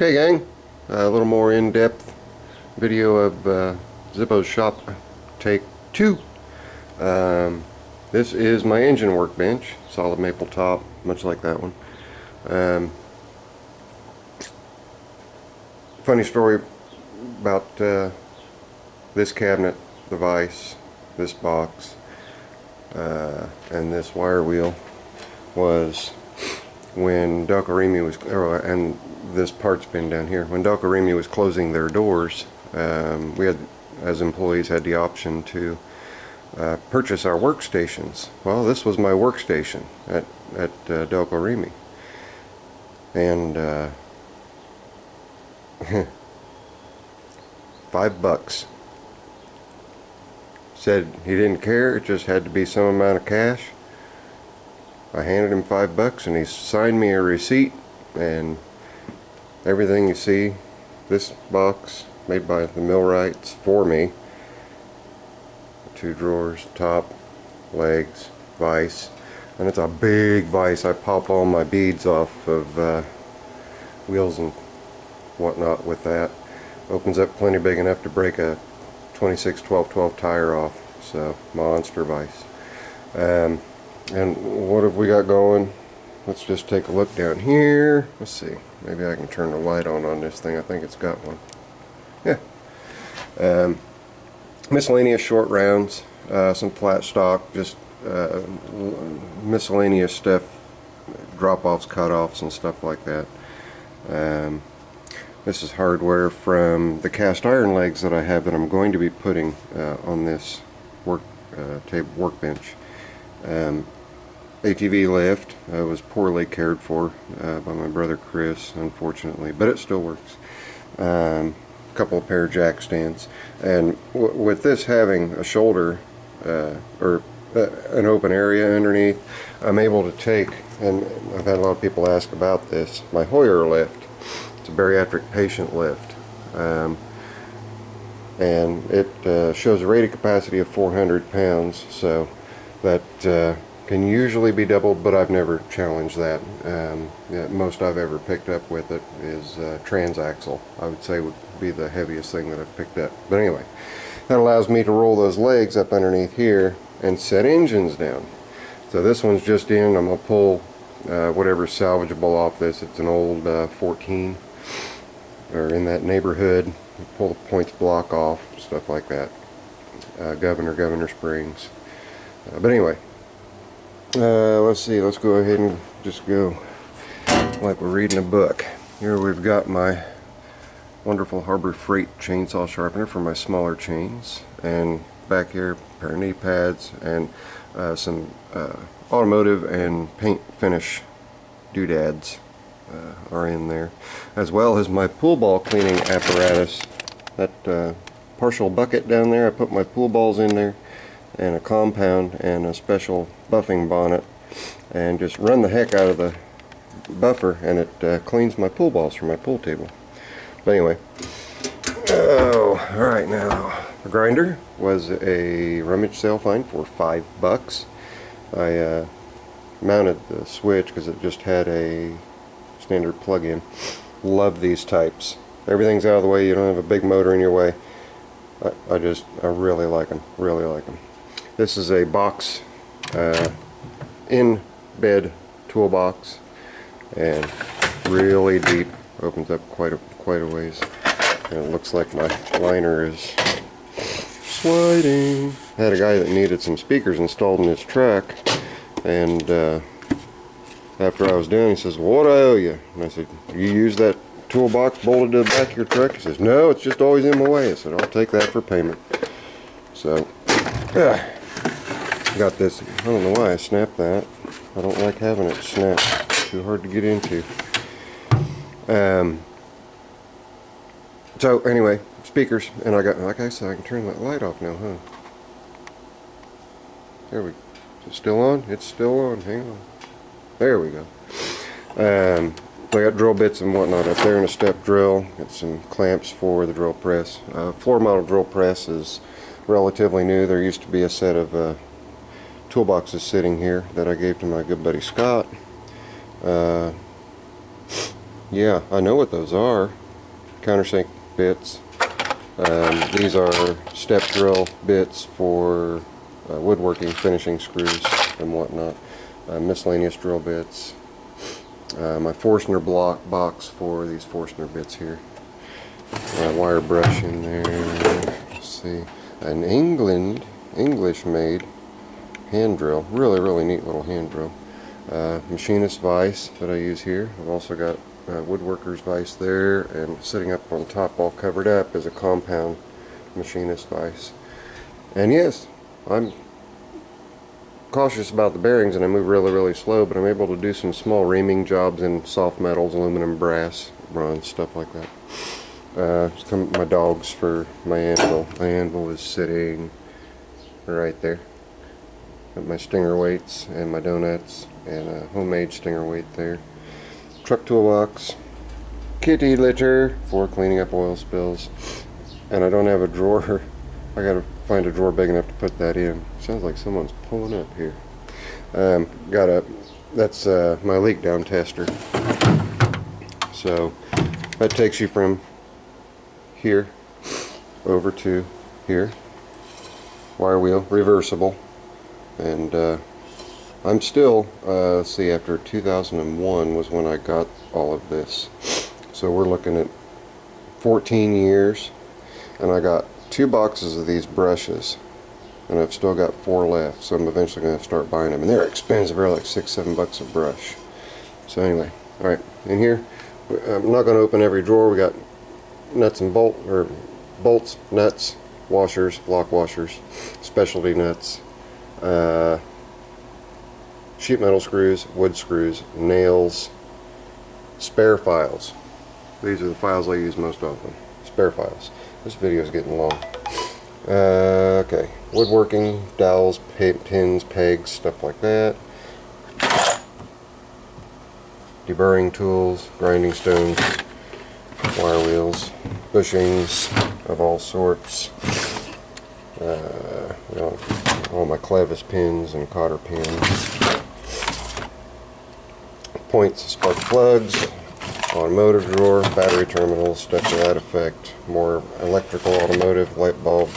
Okay, gang, a little more in-depth video of Zippo's shop take 2. This is my engine workbench, solid maple top, much like that one. Funny story about this cabinet, the vise, this box, and this wire wheel was when Delco Remy was, and this part's been down here, when Delco Remy was closing their doors. We had, as employees, had the option to purchase our workstations. Well, this was my workstation at Delco Remy, and $5. Said he didn't care, it just had to be some amount of cash. I handed him $5 and he signed me a receipt, and everything you see, this box made by the Millwrights for me, 2 drawers, top, legs, vise, and it's a big vise. I pop all my beads off of wheels and whatnot with that. Opens up plenty big enough to break a 26 12 tire off, so monster vise. And what have we got going? Let's just take a look down here. Let's see, maybe I can turn the light on this thing. I think it's got one. Yeah. Miscellaneous short rounds, some flat stock, just miscellaneous stuff, drop-offs, cut-offs, and stuff like that. This is hardware from the cast iron legs that I have that I'm going to be putting on this workbench. ATV lift was poorly cared for by my brother Chris, unfortunately, but it still works. Couple of pair of jack stands, and with this having a shoulder or an open area underneath, I'm able to take, and I've had a lot of people ask about this, my Hoyer lift. It's a bariatric patient lift, and it shows a rated capacity of 400 pounds, so that can usually be doubled, but I've never challenged that. Yeah, most I've ever picked up with it is transaxle. I would say would be the heaviest thing that I've picked up. But anyway, that allows me to roll those legs up underneath here and set engines down. So this one's just in. I'm going to pull whatever's salvageable off this. It's an old 14 or in that neighborhood. Pull the points block off, stuff like that. Governor springs. But anyway, let's see, let's go ahead and just go like we're reading a book. Here we've got my wonderful Harbor Freight chainsaw sharpener for my smaller chains, and back here a pair of knee pads and some automotive and paint finish doodads are in there, as well as my pool ball cleaning apparatus. That partial bucket down there, I put my pool balls in there, and a compound and a special buffing bonnet, and just run the heck out of the buffer, and it cleans my pool balls from my pool table. But anyway, alright, now the grinder was a rummage sale find for $5. I mounted the switch because it just had a standard plug-in. Love these types. Everything's out of the way, you don't have a big motor in your way. I really like them, really like them. This is a box, in bed toolbox, and really deep, opens up quite a ways, and it looks like my liner is sliding. I had a guy that needed some speakers installed in his truck, and after I was done, he says, "Well, what do I owe you?" And I said, "You use that toolbox bolted to the back of your truck?" He says, "No, it's just always in my way." I said, "I'll take that for payment." So got this. I don't know why I snapped that. I don't like having it snapped. It's too hard to get into. So anyway, speakers, and I got, like I said, I can turn that light off now, huh? There we go. Is it still on? It's still on. Hang on. There we go. I got drill bits and whatnot up there, and a step drill. Got some clamps for the drill press. Floor model drill press is relatively new. There used to be a set of toolboxes sitting here that I gave to my good buddy Scott. Yeah, I know what those are. Countersink bits. These are step drill bits for woodworking, finishing screws and whatnot. Miscellaneous drill bits. My Forstner block box for these Forstner bits here. Wire brush in there. Let's see, an English made hand drill. Really neat little hand drill. Machinist vise that I use here. I've also got woodworker's vise there, and sitting up on top all covered up is a compound machinist vise. And yes, I'm cautious about the bearings and I move really slow, but I'm able to do some small reaming jobs in soft metals, aluminum, brass, bronze, stuff like that. My dogs for my anvil. My anvil is sitting right there. Got my stinger weights and my donuts and a homemade stinger weight there. Truck toolbox, kitty litter for cleaning up oil spills, and I don't have a drawer. I gotta find a drawer big enough to put that in. Sounds like someone's pulling up here. That's my leak down tester. So that takes you from here over to here. Wire wheel, reversible, and I'm still, see, after 2001 was when I got all of this. So we're looking at 14 years, and I got 2 boxes of these brushes, and I've still got 4 left, so I'm eventually going to start buying them. And they're expensive, they're like $6-7 a brush. So anyway, alright, in here, I'm not going to open every drawer. We got nuts and bolts, nuts, washers, lock washers, specialty nuts, sheet metal screws, wood screws, nails, spare files. These are the files I use most often. Spare files. This video is getting long. Okay, woodworking, dowels, pins, pegs, stuff like that. Deburring tools, grinding stones, wire wheels, bushings of all sorts. All my clevis pins and cotter pins. Points, spark plugs, automotive drawer, battery terminals, stuff to that effect. More electrical, automotive, light bulbs,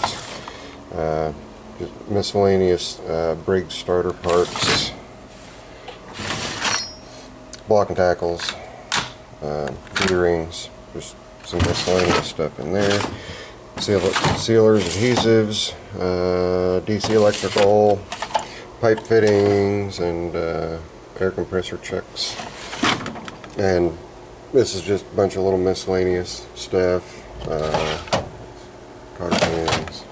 just miscellaneous Briggs starter parts, block and tackles, D-rings, just some miscellaneous stuff in there. Sealers, adhesives, DC electrical, pipe fittings, and air compressor checks. And this is just a bunch of little miscellaneous stuff. Cotter pins,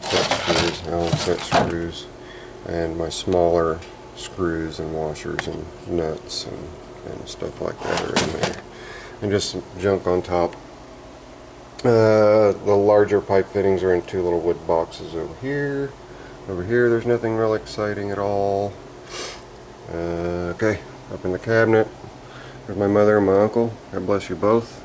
set screws, Allen set screws, and my smaller screws and washers and nuts and stuff like that are in there. And just some junk on top. The larger pipe fittings are in 2 little wood boxes over here. Over here there's nothing real exciting at all. Okay, up in the cabinet there's my mother and my uncle. God bless you both.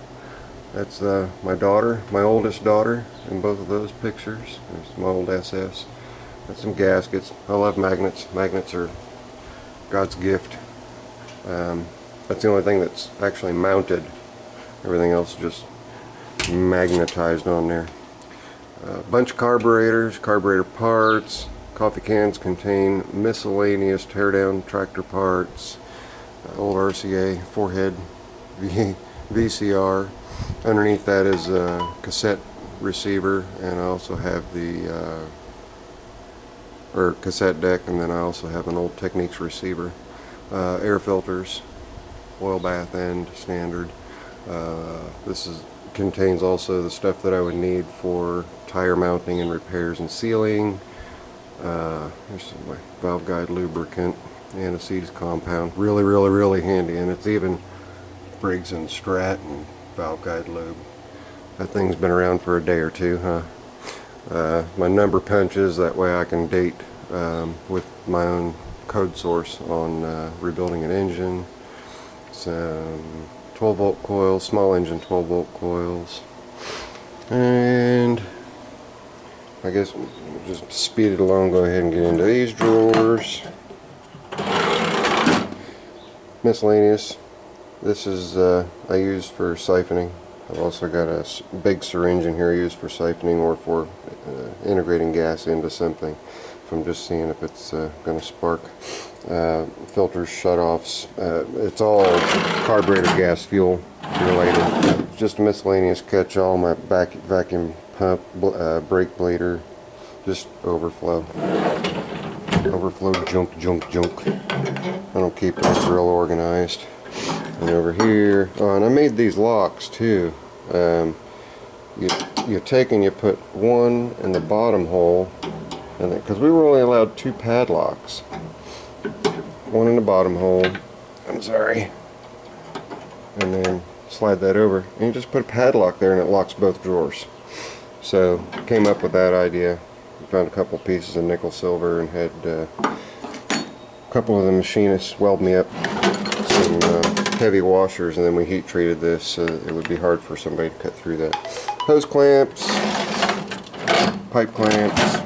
That's my daughter, my oldest daughter, in both of those pictures. There's my old SS. Got some gaskets. I love magnets. Magnets are God's gift. That's the only thing that's actually mounted. Everything else is just magnetized on there. Bunch of carburetors, carburetor parts. Coffee cans contain miscellaneous teardown tractor parts. Old RCA, forehead VCR. Underneath that is a cassette receiver, and I also have the cassette deck, and then I also have an old Technics receiver. Air filters, oil bath end, standard. This contains also the stuff that I would need for tire mounting and repairs and sealing. Here's my valve guide lubricant, anti-seize compound. Really handy, and it's even Briggs and Strat and valve guide lube. That thing's been around for a day or two, huh? My number punches, that way I can date with my own code source on rebuilding an engine. Some 12-volt coils, small engine 12-volt coils, and I guess we'll just speed it along, go ahead and get into these drawers. miscellaneous. This is I use for siphoning. I've also got a big syringe in here used for siphoning or for integrating gas into something. If I'm just seeing if it's going to spark. Filters, shutoffs. It's all carburetor gas fuel related. Just a miscellaneous catch-all. My vacuum pump, brake bleeder, just overflow junk. I don't keep this real organized. And over here, oh, and I made these locks too. You take and you put one in the bottom hole, and because we were only allowed 2 padlocks, one in the bottom hole, I'm sorry, and then slide that over, and you just put a padlock there and it locks both drawers. So came up with that idea. Found a couple pieces of nickel silver and had a couple of the machinists weld me up some heavy washers, and then we heat treated this so that it would be hard for somebody to cut through that. Hose clamps, pipe clamps,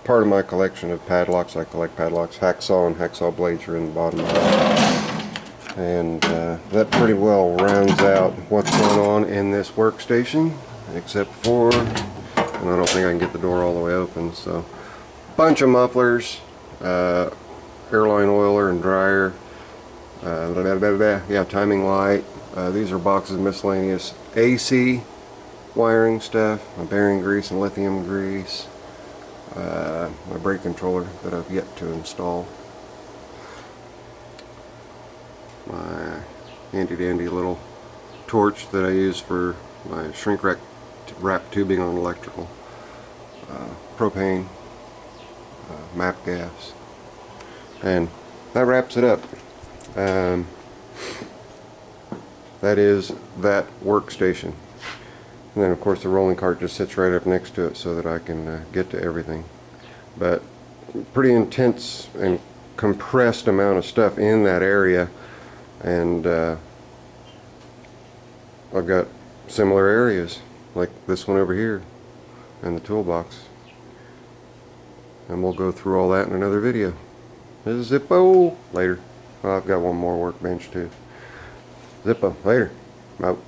part of my collection of padlocks. I collect padlocks. Hacksaw and hacksaw blades are in the bottom of that. And that pretty well rounds out what's going on in this workstation, except for, and I don't think I can get the door all the way open, so bunch of mufflers, airline oiler and dryer, yeah, timing light. These are boxes of miscellaneous AC wiring stuff, my bearing grease and lithium grease, my brake controller that I've yet to install, my handy dandy little torch that I use for my shrink wrap tubing on electrical, propane, MAP gas, and that wraps it up. That is that workstation. And then of course the rolling cart just sits right up next to it so that I can get to everything. But pretty intense and compressed amount of stuff in that area, and I've got similar areas like this one over here and the toolbox, and we'll go through all that in another video. This is Zippo. Later. Well, I've got one more workbench too. Zippo. Later. Out.